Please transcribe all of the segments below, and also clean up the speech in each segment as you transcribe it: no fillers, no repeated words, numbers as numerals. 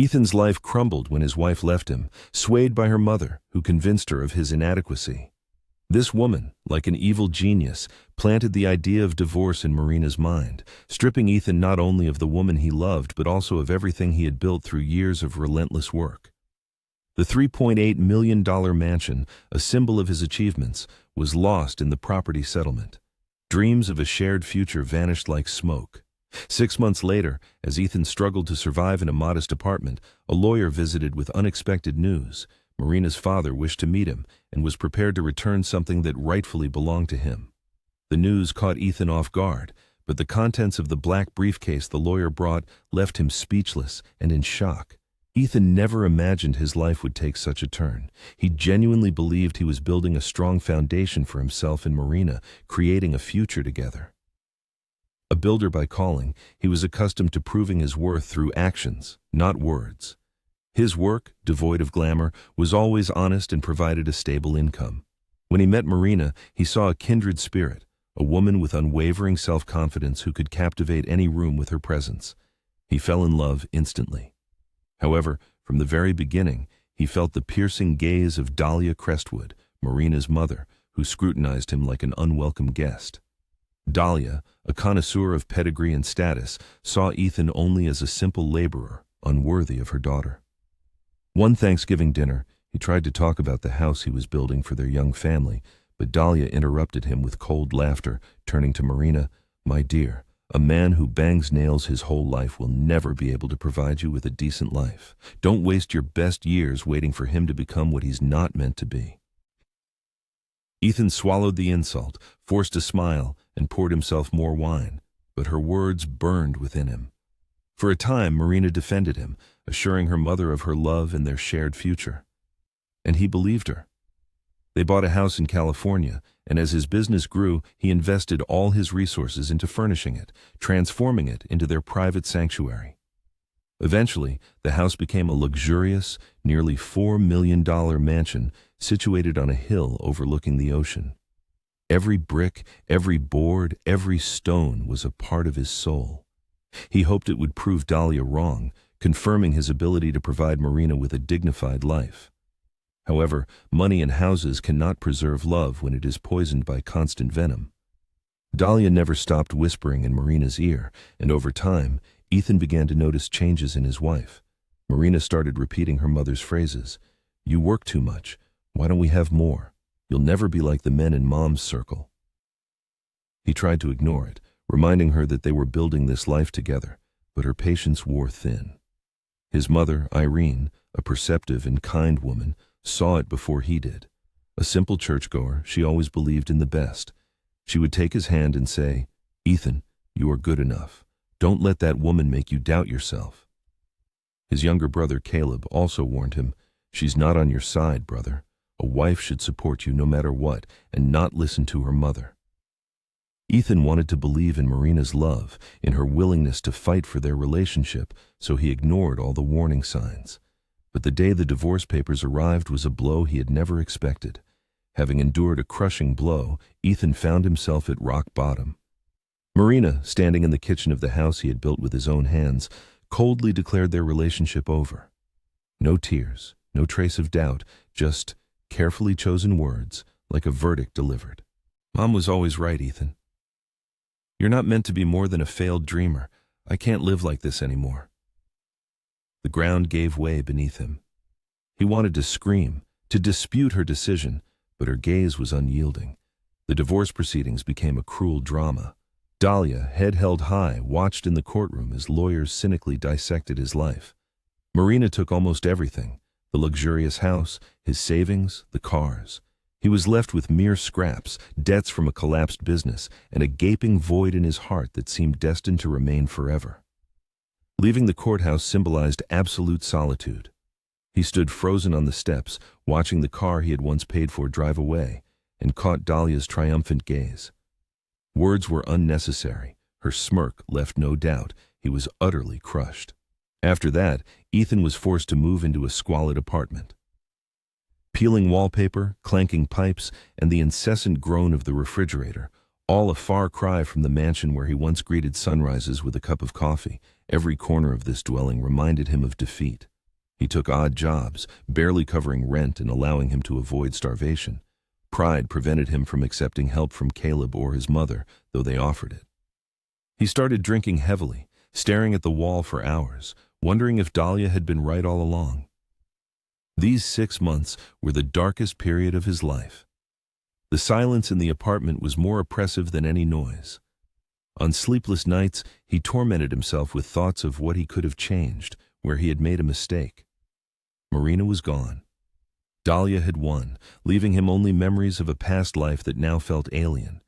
Ethan's life crumbled when his wife left him, swayed by her mother, who convinced her of his inadequacy. This woman, like an evil genius, planted the idea of divorce in Marina's mind, stripping Ethan not only of the woman he loved but also of everything he had built through years of relentless work. The $3.8 million mansion, a symbol of his achievements, was lost in the property settlement. Dreams of a shared future vanished like smoke. 6 months later, as Ethan struggled to survive in a modest apartment, a lawyer visited with unexpected news. Marina's father wished to meet him and was prepared to return something that rightfully belonged to him. The news caught Ethan off guard, but the contents of the black briefcase the lawyer brought left him speechless and in shock. Ethan never imagined his life would take such a turn. He genuinely believed he was building a strong foundation for himself and Marina, creating a future together. A builder by calling, he was accustomed to proving his worth through actions, not words. His work, devoid of glamour, was always honest and provided a stable income. When he met Marina, he saw a kindred spirit, a woman with unwavering self-confidence who could captivate any room with her presence. He fell in love instantly. However, from the very beginning, he felt the piercing gaze of Dahlia Crestwood, Marina's mother, who scrutinized him like an unwelcome guest. Dahlia, a connoisseur of pedigree and status, saw Ethan only as a simple laborer, unworthy of her daughter. One Thanksgiving dinner, he tried to talk about the house he was building for their young family, but Dahlia interrupted him with cold laughter, turning to Marina. "My dear, a man who bangs nails his whole life will never be able to provide you with a decent life. Don't waste your best years waiting for him to become what he's not meant to be." Ethan swallowed the insult, forced a smile, and poured himself more wine, but her words burned within him. For a time, Marina defended him, assuring her mother of her love and their shared future. And he believed her. They bought a house in California, and as his business grew, he invested all his resources into furnishing it, transforming it into their private sanctuary. Eventually, the house became a luxurious, nearly $4 million mansion situated on a hill overlooking the ocean. Every brick, every board, every stone was a part of his soul. He hoped it would prove Dahlia wrong, confirming his ability to provide Marina with a dignified life. However, money and houses cannot preserve love when it is poisoned by constant venom. Dahlia never stopped whispering in Marina's ear, and over time, Ethan began to notice changes in his wife. Marina started repeating her mother's phrases. "You work too much. Why don't we have more? You'll never be like the men in Mom's circle." He tried to ignore it, reminding her that they were building this life together, but her patience wore thin. His mother, Irene, a perceptive and kind woman, saw it before he did. A simple churchgoer, she always believed in the best. She would take his hand and say, "Ethan, you are good enough. Don't let that woman make you doubt yourself." His younger brother, Caleb, also warned him, "She's not on your side, brother. A wife should support you no matter what and not listen to her mother." Ethan wanted to believe in Marina's love, in her willingness to fight for their relationship, so he ignored all the warning signs. But the day the divorce papers arrived was a blow he had never expected. Having endured a crushing blow, Ethan found himself at rock bottom. Marina, standing in the kitchen of the house he had built with his own hands, coldly declared their relationship over. No tears, no trace of doubt, just carefully chosen words, like a verdict delivered. "Mom was always right, Ethan. You're not meant to be more than a failed dreamer. I can't live like this anymore." The ground gave way beneath him. He wanted to scream, to dispute her decision, but her gaze was unyielding. The divorce proceedings became a cruel drama. Dahlia, head held high, watched in the courtroom as lawyers cynically dissected his life. Marina took almost everything: the luxurious house, his savings, the cars. He was left with mere scraps, debts from a collapsed business, and a gaping void in his heart that seemed destined to remain forever. Leaving the courthouse symbolized absolute solitude. He stood frozen on the steps, watching the car he had once paid for drive away, and caught Dahlia's triumphant gaze. Words were unnecessary. Her smirk left no doubt. He was utterly crushed. After that, Ethan was forced to move into a squalid apartment. Peeling wallpaper, clanking pipes, and the incessant groan of the refrigerator, all a far cry from the mansion where he once greeted sunrises with a cup of coffee. Every corner of this dwelling reminded him of defeat. He took odd jobs, barely covering rent and allowing him to avoid starvation. Pride prevented him from accepting help from Caleb or his mother, though they offered it. He started drinking heavily, staring at the wall for hours, wondering if Dahlia had been right all along. These 6 months were the darkest period of his life. The silence in the apartment was more oppressive than any noise. On sleepless nights, he tormented himself with thoughts of what he could have changed, where he had made a mistake. Marina was gone. Dahlia had won, leaving him only memories of a past life that now felt alien.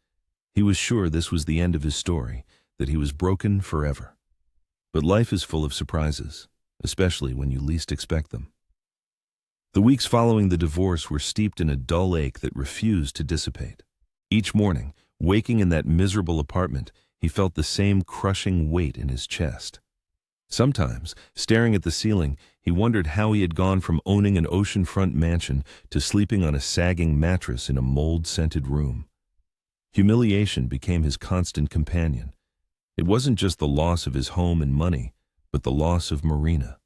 He was sure this was the end of his story, that he was broken forever. But life is full of surprises, especially when you least expect them. The weeks following the divorce were steeped in a dull ache that refused to dissipate. Each morning, waking in that miserable apartment, he felt the same crushing weight in his chest. Sometimes, staring at the ceiling, he wondered how he had gone from owning an oceanfront mansion to sleeping on a sagging mattress in a mold-scented room. Humiliation became his constant companion. It wasn't just the loss of his home and money, but the loss of Marina.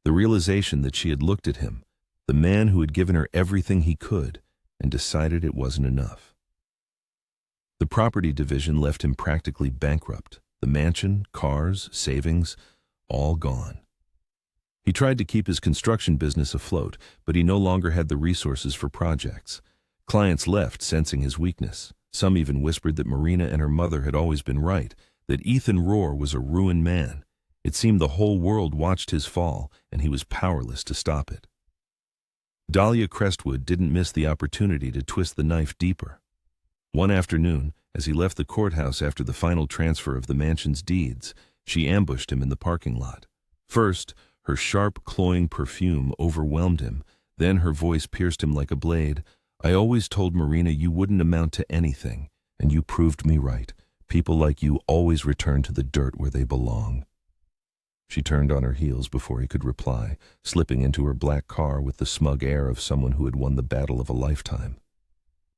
The realization that she had looked at him, the man who had given her everything he could, and decided it wasn't enough. The property division left him practically bankrupt. The mansion, cars, savings, all gone. He tried to keep his construction business afloat, but he no longer had the resources for projects. Clients left, sensing his weakness. Some even whispered that Marina and her mother had always been right, that Ethan Rohr was a ruined man. It seemed the whole world watched his fall, and he was powerless to stop it. Dahlia Crestwood didn't miss the opportunity to twist the knife deeper. One afternoon, as he left the courthouse after the final transfer of the mansion's deeds, she ambushed him in the parking lot. First, her sharp, cloying perfume overwhelmed him. Then her voice pierced him like a blade. "I always told Marina you wouldn't amount to anything, and you proved me right. People like you always return to the dirt where they belong." She turned on her heels before he could reply, slipping into her black car with the smug air of someone who had won the battle of a lifetime.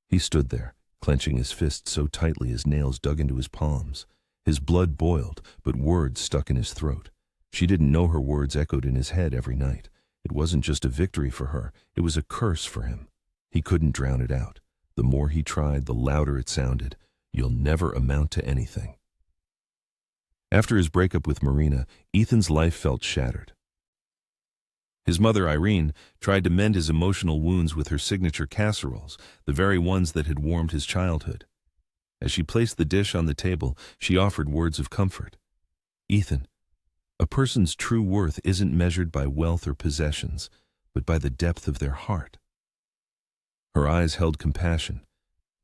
He stood there, clenching his fists so tightly his nails dug into his palms. His blood boiled, but words stuck in his throat. She didn't know her words echoed in his head every night. It wasn't just a victory for her, it was a curse for him. He couldn't drown it out. The more he tried, the louder it sounded. "You'll never amount to anything." After his breakup with Marina, Ethan's life felt shattered. His mother, Irene, tried to mend his emotional wounds with her signature casseroles, the very ones that had warmed his childhood. As she placed the dish on the table, she offered words of comfort. "Ethan, a person's true worth isn't measured by wealth or possessions, but by the depth of their heart." Her eyes held compassion,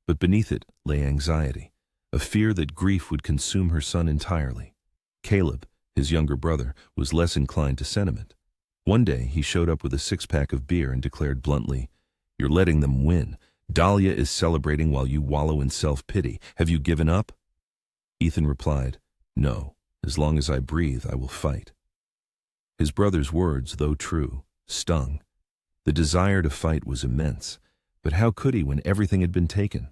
but beneath it lay anxiety, a fear that grief would consume her son entirely. Caleb, his younger brother, was less inclined to sentiment. One day he showed up with a 6-pack of beer and declared bluntly, "You're letting them win. Dahlia is celebrating while you wallow in self-pity. Have you given up?" Ethan replied, "No. As long as I breathe, I will fight." His brother's words, though true, stung. The desire to fight was immense, but how could he when everything had been taken?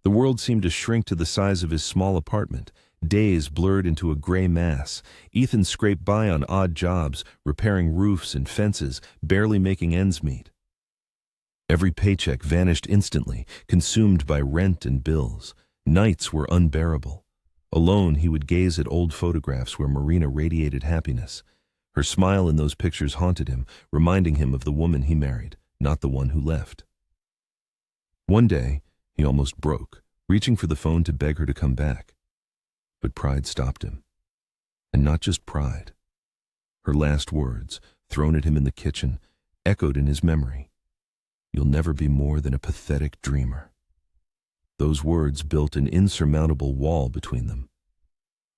The world seemed to shrink to the size of his small apartment. Days blurred into a gray mass. Ethan scraped by on odd jobs, repairing roofs and fences, barely making ends meet. Every paycheck vanished instantly, consumed by rent and bills. Nights were unbearable. Alone, he would gaze at old photographs where Marina radiated happiness. Her smile in those pictures haunted him, reminding him of the woman he married, not the one who left. One day, he almost broke, reaching for the phone to beg her to come back. But pride stopped him. And not just pride. Her last words, thrown at him in the kitchen, echoed in his memory. "You'll never be more than a pathetic dreamer." Those words built an insurmountable wall between them.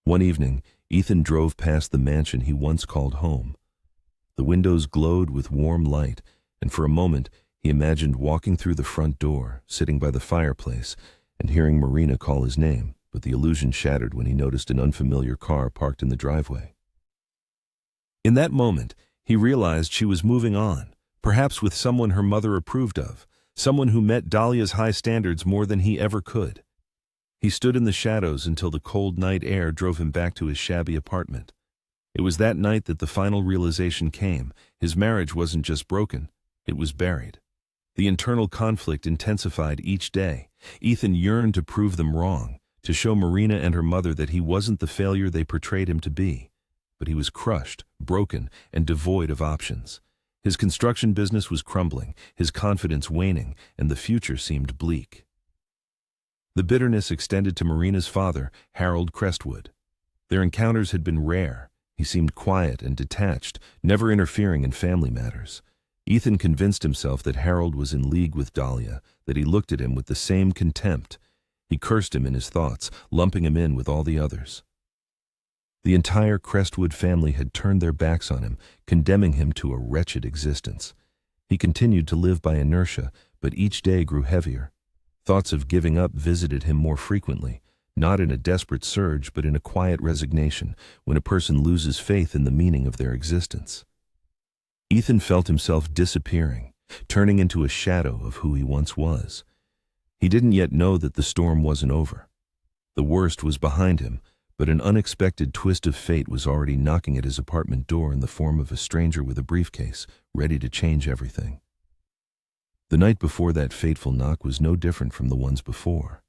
One evening, Ethan drove past the mansion he once called home. The windows glowed with warm light, and for a moment he imagined walking through the front door, sitting by the fireplace, and hearing Marina call his name, but the illusion shattered when he noticed an unfamiliar car parked in the driveway. In that moment, he realized she was moving on, perhaps with someone her mother approved of, someone who met Dahlia's high standards more than he ever could. He stood in the shadows until the cold night air drove him back to his shabby apartment. It was that night that the final realization came. His marriage wasn't just broken, it was buried. The internal conflict intensified each day. Ethan yearned to prove them wrong, to show Marina and her mother that he wasn't the failure they portrayed him to be. But he was crushed, broken, and devoid of options. His construction business was crumbling, his confidence waning, and the future seemed bleak. The bitterness extended to Marina's father, Harold Crestwood. Their encounters had been rare. He seemed quiet and detached, never interfering in family matters. Ethan convinced himself that Harold was in league with Dahlia, that he looked at him with the same contempt. He cursed him in his thoughts, lumping him in with all the others. The entire Crestwood family had turned their backs on him, condemning him to a wretched existence. He continued to live by inertia, but each day grew heavier. Thoughts of giving up visited him more frequently, not in a desperate surge, but in a quiet resignation, when a person loses faith in the meaning of their existence. Ethan felt himself disappearing, turning into a shadow of who he once was. He didn't yet know that the storm wasn't over. The worst was behind him, but an unexpected twist of fate was already knocking at his apartment door in the form of a stranger with a briefcase, ready to change everything. The night before that fateful knock was no different from the ones before.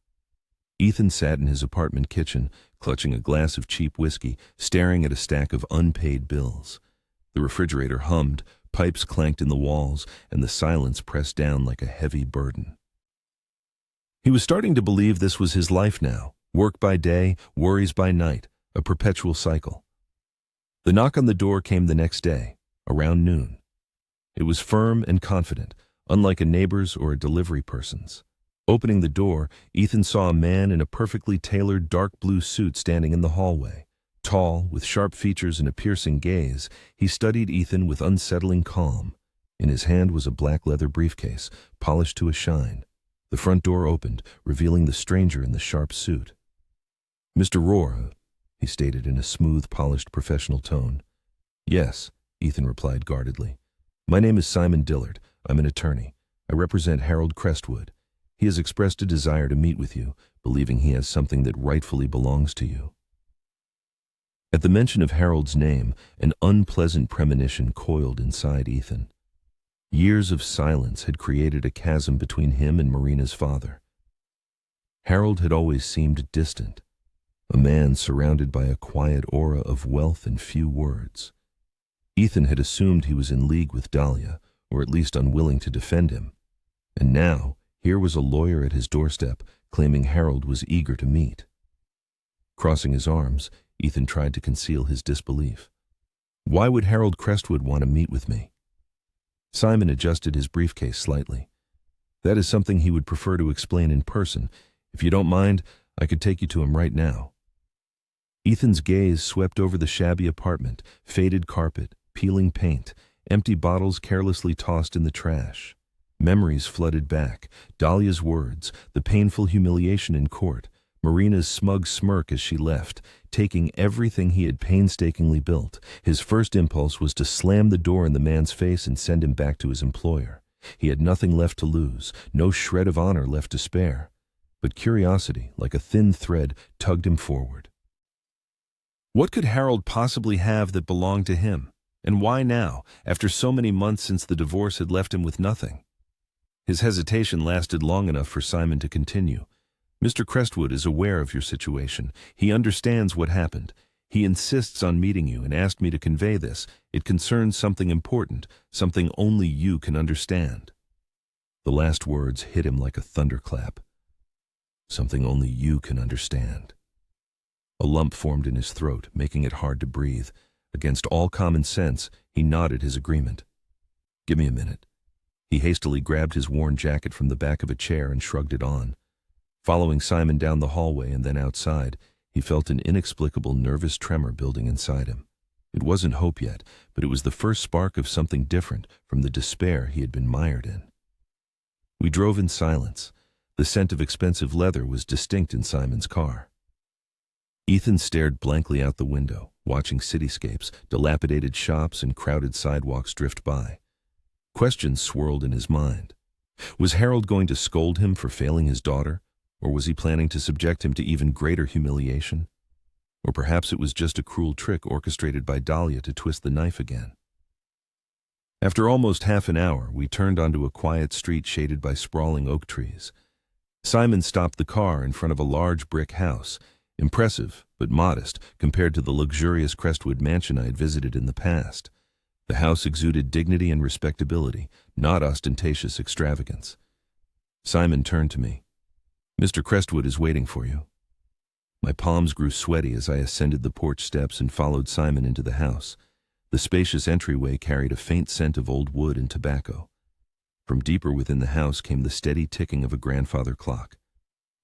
Ethan sat in his apartment kitchen, clutching a glass of cheap whiskey, staring at a stack of unpaid bills. The refrigerator hummed, pipes clanked in the walls, and the silence pressed down like a heavy burden. He was starting to believe this was his life now, work by day, worries by night, a perpetual cycle. The knock on the door came the next day, around noon. It was firm and confident, unlike a neighbor's or a delivery person's. Opening the door, Ethan saw a man in a perfectly tailored dark blue suit standing in the hallway. Tall, with sharp features and a piercing gaze, he studied Ethan with unsettling calm. In his hand was a black leather briefcase, polished to a shine. The front door opened, revealing the stranger in the sharp suit. "Mr. Rohr," he stated in a smooth, polished, professional tone. "Yes," Ethan replied guardedly. "My name is Simon Dillard. I'm an attorney. I represent Harold Crestwood. He has expressed a desire to meet with you, believing he has something that rightfully belongs to you." At the mention of Harold's name, an unpleasant premonition coiled inside Ethan. Years of silence had created a chasm between him and Marina's father. Harold had always seemed distant, a man surrounded by a quiet aura of wealth and few words. Ethan had assumed he was in league with Dahlia, or at least unwilling to defend him. And now, here was a lawyer at his doorstep, claiming Harold was eager to meet. Crossing his arms, Ethan tried to conceal his disbelief. Why would Harold Crestwood want to meet with me? Simon adjusted his briefcase slightly. That is something he would prefer to explain in person. If you don't mind, I could take you to him right now. Ethan's gaze swept over the shabby apartment, faded carpet, peeling paint, empty bottles carelessly tossed in the trash. Memories flooded back, Dahlia's words, the painful humiliation in court, Marina's smug smirk as she left, taking everything he had painstakingly built. His first impulse was to slam the door in the man's face and send him back to his employer. He had nothing left to lose, no shred of honor left to spare. But curiosity, like a thin thread, tugged him forward. What could Harold possibly have that belonged to him? And why now, after so many months since the divorce had left him with nothing? His hesitation lasted long enough for Simon to continue. "Mr. Crestwood is aware of your situation. He understands what happened. He insists on meeting you and asked me to convey this. It concerns something important, something only you can understand." The last words hit him like a thunderclap. Something only you can understand. A lump formed in his throat, making it hard to breathe. Against all common sense, he nodded his agreement. "Give me a minute." He hastily grabbed his worn jacket from the back of a chair and shrugged it on. Following Simon down the hallway and then outside, he felt an inexplicable nervous tremor building inside him. It wasn't hope yet, but it was the first spark of something different from the despair he had been mired in. We drove in silence. The scent of expensive leather was distinct in Simon's car. Ethan stared blankly out the window, watching cityscapes, dilapidated shops, and crowded sidewalks drift by. Questions swirled in his mind. Was Harold going to scold him for failing his daughter? Or was he planning to subject him to even greater humiliation? Or perhaps it was just a cruel trick orchestrated by Dahlia to twist the knife again. After almost half an hour, we turned onto a quiet street shaded by sprawling oak trees. Simon stopped the car in front of a large brick house, impressive but modest compared to the luxurious Crestwood mansion I had visited in the past. The house exuded dignity and respectability, not ostentatious extravagance. Simon turned to me. "Mr. Crestwood is waiting for you." My palms grew sweaty as I ascended the porch steps and followed Simon into the house. The spacious entryway carried a faint scent of old wood and tobacco. From deeper within the house came the steady ticking of a grandfather clock.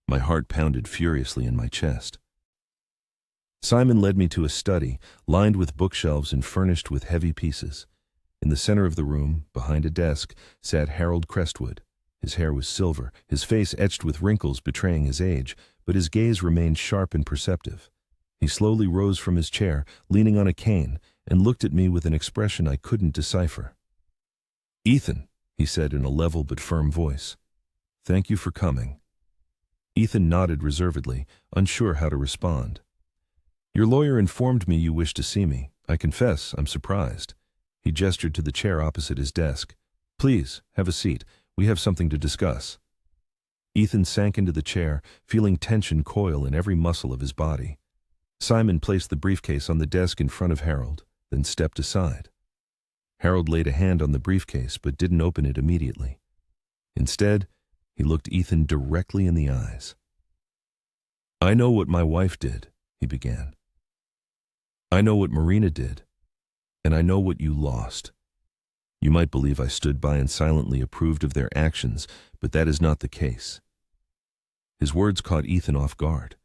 My heart pounded furiously in my chest. Simon led me to a study, lined with bookshelves and furnished with heavy pieces. In the center of the room, behind a desk, sat Harold Crestwood. His hair was silver, his face etched with wrinkles betraying his age, but his gaze remained sharp and perceptive. He slowly rose from his chair, leaning on a cane, and looked at me with an expression I couldn't decipher. "Ethan," he said in a level but firm voice, "thank you for coming." Ethan nodded reservedly, unsure how to respond. "Your lawyer informed me you wished to see me. I confess I'm surprised." He gestured to the chair opposite his desk. "Please, have a seat. We have something to discuss." Ethan sank into the chair, feeling tension coil in every muscle of his body. Simon placed the briefcase on the desk in front of Harold, then stepped aside. Harold laid a hand on the briefcase but didn't open it immediately. Instead, he looked Ethan directly in the eyes. "I know what my wife did," he began. "I know what Marina did, and I know what you lost. You might believe I stood by and silently approved of their actions, but that is not the case." His words caught Ethan off guard.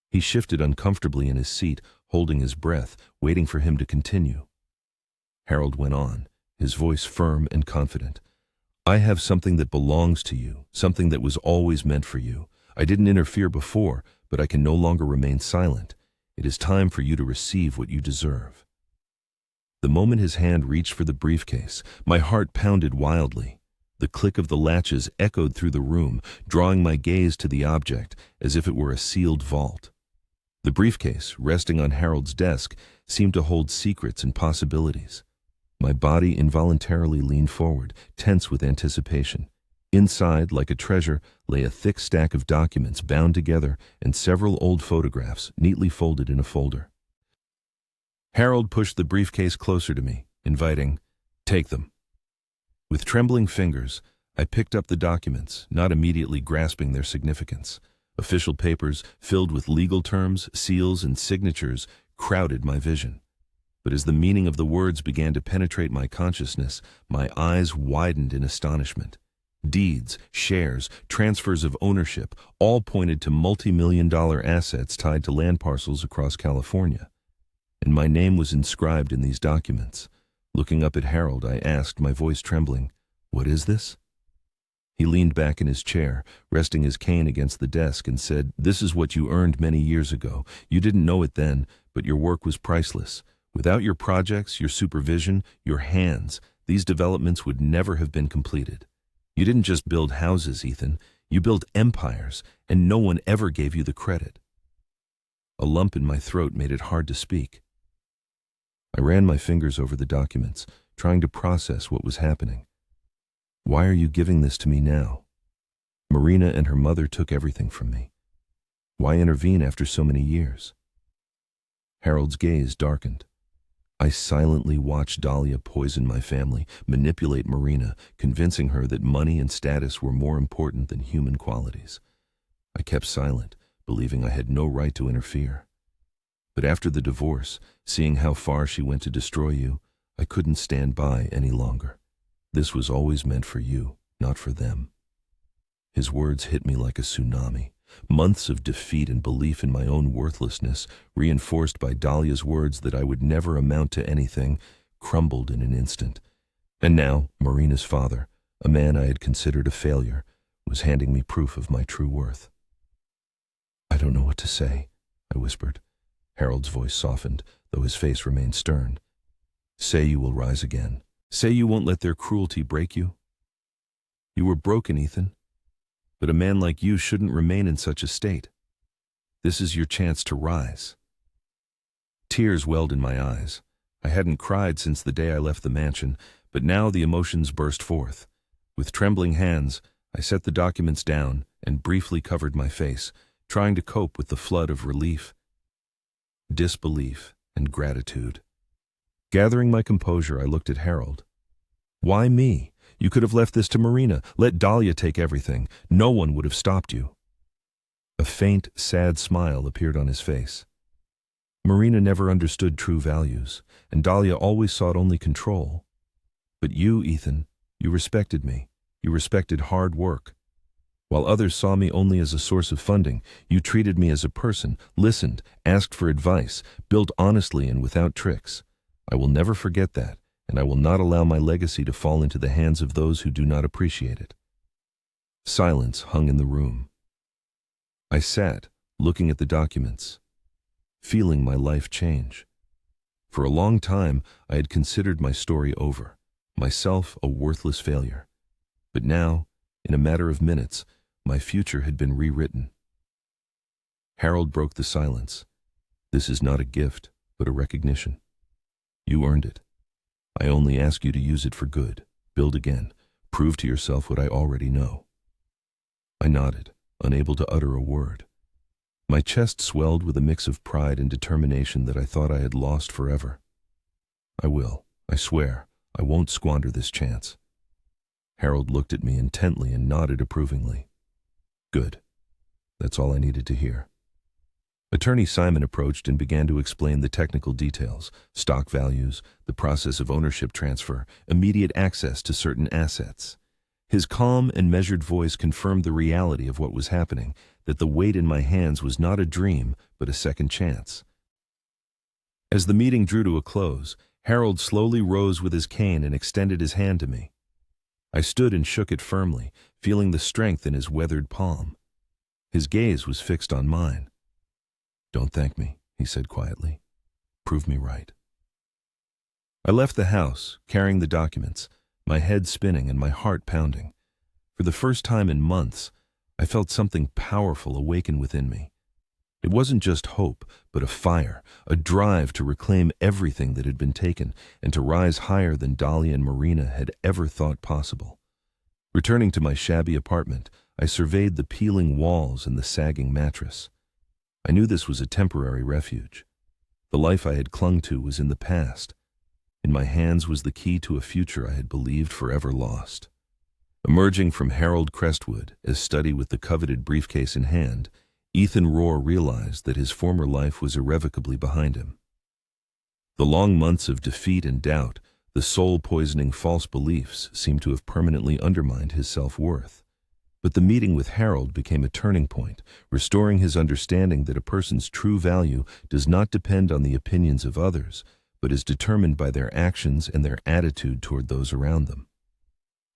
He shifted uncomfortably in his seat, holding his breath, waiting for him to continue. Harold went on, his voice firm and confident. "I have something that belongs to you, something that was always meant for you. I didn't interfere before, but I can no longer remain silent. It is time for you to receive what you deserve." The moment his hand reached for the briefcase, my heart pounded wildly. The click of the latches echoed through the room, drawing my gaze to the object as if it were a sealed vault. The briefcase, resting on Harold's desk, seemed to hold secrets and possibilities. My body involuntarily leaned forward, tense with anticipation. Inside, like a treasure, lay a thick stack of documents bound together and several old photographs neatly folded in a folder. Harold pushed the briefcase closer to me, inviting, "Take them." With trembling fingers, I picked up the documents, not immediately grasping their significance. Official papers, filled with legal terms, seals, and signatures, crowded my vision. But as the meaning of the words began to penetrate my consciousness, my eyes widened in astonishment. Deeds, shares, transfers of ownership, all pointed to multi-million-dollar assets tied to land parcels across California. And my name was inscribed in these documents. Looking up at Harold, I asked, my voice trembling, "What is this?" He leaned back in his chair, resting his cane against the desk, and said, "This is what you earned many years ago. You didn't know it then, but your work was priceless. Without your projects, your supervision, your hands, these developments would never have been completed. You didn't just build houses, Ethan. You built empires, and no one ever gave you the credit." A lump in my throat made it hard to speak. I ran my fingers over the documents, trying to process what was happening. Why are you giving this to me now? Marina and her mother took everything from me. Why intervene after so many years? Harold's gaze darkened. I silently watched Dahlia poison my family, manipulate Marina, convincing her that money and status were more important than human qualities. I kept silent, believing I had no right to interfere. But after the divorce, seeing how far she went to destroy you, I couldn't stand by any longer. This was always meant for you, not for them. His words hit me like a tsunami. Months of defeat and belief in my own worthlessness, reinforced by Dahlia's words that I would never amount to anything, crumbled in an instant. And now, Marina's father, a man I had considered a failure, was handing me proof of my true worth. "I don't know what to say," I whispered. Harold's voice softened, though his face remained stern. "Say you will rise again. Say you won't let their cruelty break you. You were broken, Ethan, but a man like you shouldn't remain in such a state. This is your chance to rise." Tears welled in my eyes. I hadn't cried since the day I left the mansion, but now the emotions burst forth. With trembling hands, I set the documents down and briefly covered my face, trying to cope with the flood of relief, disbelief, and gratitude. Gathering my composure, I looked at Harold. Why me? You could have left this to Marina. Let Dahlia take everything. No one would have stopped you. A faint, sad smile appeared on his face. Marina never understood true values, and Dahlia always sought only control. But you, Ethan, you respected me. You respected hard work. While others saw me only as a source of funding, you treated me as a person, listened, asked for advice, built honestly and without tricks. I will never forget that, and I will not allow my legacy to fall into the hands of those who do not appreciate it. Silence hung in the room. I sat, looking at the documents, feeling my life change. For a long time, I had considered my story over, myself a worthless failure. But now, in a matter of minutes, my future had been rewritten. Harold broke the silence. This is not a gift, but a recognition. You earned it. I only ask you to use it for good. Build again. Prove to yourself what I already know. I nodded, unable to utter a word. My chest swelled with a mix of pride and determination that I thought I had lost forever. I will. I swear. I won't squander this chance. Harold looked at me intently and nodded approvingly. Good. That's all I needed to hear. Attorney Simon approached and began to explain the technical details, stock values, the process of ownership transfer, immediate access to certain assets. His calm and measured voice confirmed the reality of what was happening, that the weight in my hands was not a dream, but a second chance. As the meeting drew to a close, Harold slowly rose with his cane and extended his hand to me. I stood and shook it firmly, feeling the strength in his weathered palm. His gaze was fixed on mine. Don't thank me, he said quietly. Prove me right. I left the house, carrying the documents, my head spinning and my heart pounding. For the first time in months, I felt something powerful awaken within me. It wasn't just hope, but a fire, a drive to reclaim everything that had been taken and to rise higher than Dahlia and Marina had ever thought possible. Returning to my shabby apartment, I surveyed the peeling walls and the sagging mattress. I knew this was a temporary refuge. The life I had clung to was in the past. In my hands was the key to a future I had believed forever lost. Emerging from Harold Crestwood, as study with the coveted briefcase in hand, Ethan Rohr realized that his former life was irrevocably behind him. The long months of defeat and doubt, the soul-poisoning false beliefs, seemed to have permanently undermined his self-worth. But the meeting with Harold became a turning point, restoring his understanding that a person's true value does not depend on the opinions of others, but is determined by their actions and their attitude toward those around them.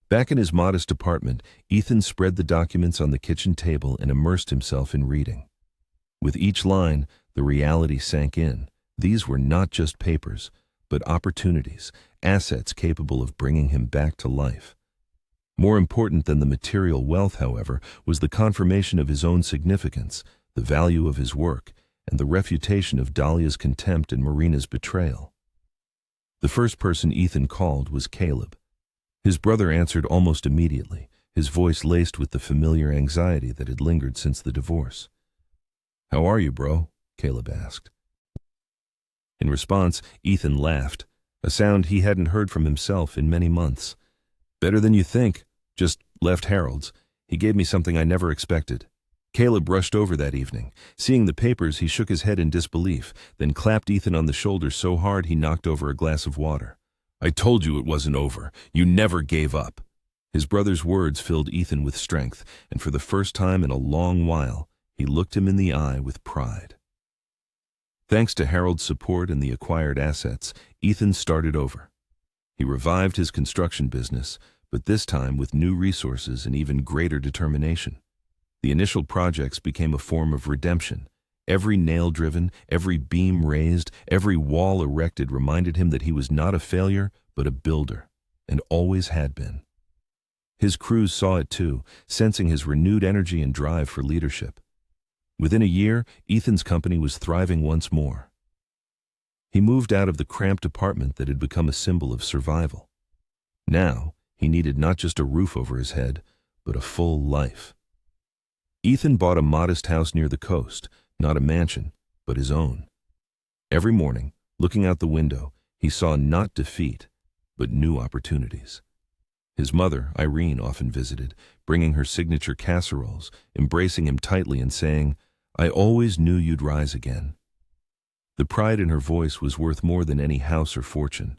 Back in his modest apartment, Ethan spread the documents on the kitchen table and immersed himself in reading. With each line, the reality sank in. These were not just papers, but opportunities, assets capable of bringing him back to life. More important than the material wealth, however, was the confirmation of his own significance, the value of his work, and the refutation of Dahlia's contempt and Marina's betrayal. The first person Ethan called was Caleb. His brother answered almost immediately, his voice laced with the familiar anxiety that had lingered since the divorce. "How are you, bro?" Caleb asked. In response, Ethan laughed, a sound he hadn't heard from himself in many months. "Better than you think. Just left Harold's. He gave me something I never expected." Caleb rushed over that evening. Seeing the papers, he shook his head in disbelief, then clapped Ethan on the shoulder so hard he knocked over a glass of water. "I told you it wasn't over. You never gave up." His brother's words filled Ethan with strength, and for the first time in a long while, he looked him in the eye with pride. Thanks to Harold's support and the acquired assets, Ethan started over. He revived his construction business, but this time with new resources and even greater determination. The initial projects became a form of redemption. Every nail driven, every beam raised, every wall erected reminded him that he was not a failure, but a builder, and always had been. His crews saw it too, sensing his renewed energy and drive for leadership. Within a year, Ethan's company was thriving once more. He moved out of the cramped apartment that had become a symbol of survival. Now, he needed not just a roof over his head, but a full life. Ethan bought a modest house near the coast, not a mansion, but his own. Every morning, looking out the window, he saw not defeat, but new opportunities. His mother, Irene, often visited, bringing her signature casseroles, embracing him tightly and saying, "I always knew you'd rise again." The pride in her voice was worth more than any house or fortune.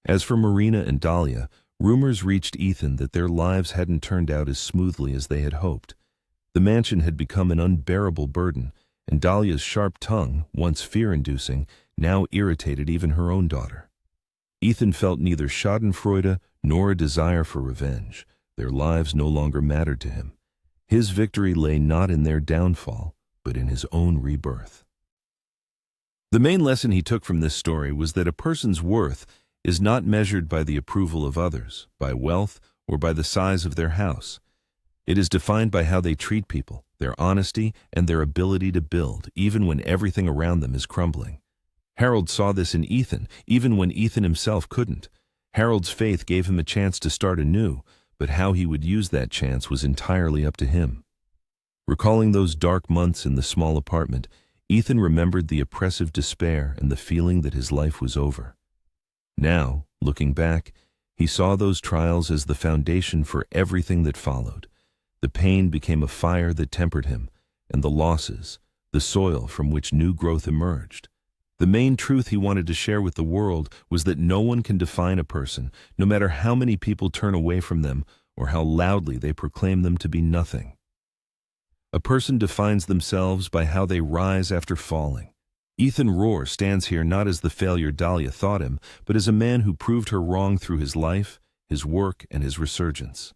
As for Marina and Dahlia, rumors reached Ethan that their lives hadn't turned out as smoothly as they had hoped. The mansion had become an unbearable burden, and Dahlia's sharp tongue, once fear-inducing, now irritated even her own daughter. Ethan felt neither schadenfreude nor a desire for revenge. Their lives no longer mattered to him. His victory lay not in their downfall, but in his own rebirth. The main lesson he took from this story was that a person's worth is not measured by the approval of others, by wealth, or by the size of their house. It is defined by how they treat people, their honesty, and their ability to build, even when everything around them is crumbling. Harold saw this in Ethan, even when Ethan himself couldn't. Harold's faith gave him a chance to start anew, but how he would use that chance was entirely up to him. Recalling those dark months in the small apartment, Ethan remembered the oppressive despair and the feeling that his life was over. Now, looking back, he saw those trials as the foundation for everything that followed. The pain became a fire that tempered him, and the losses, the soil from which new growth emerged. The main truth he wanted to share with the world was that no one can define a person, no matter how many people turn away from them or how loudly they proclaim them to be nothing. A person defines themselves by how they rise after falling. Ethan Rohr stands here not as the failure Dahlia thought him, but as a man who proved her wrong through his life, his work, and his resurgence.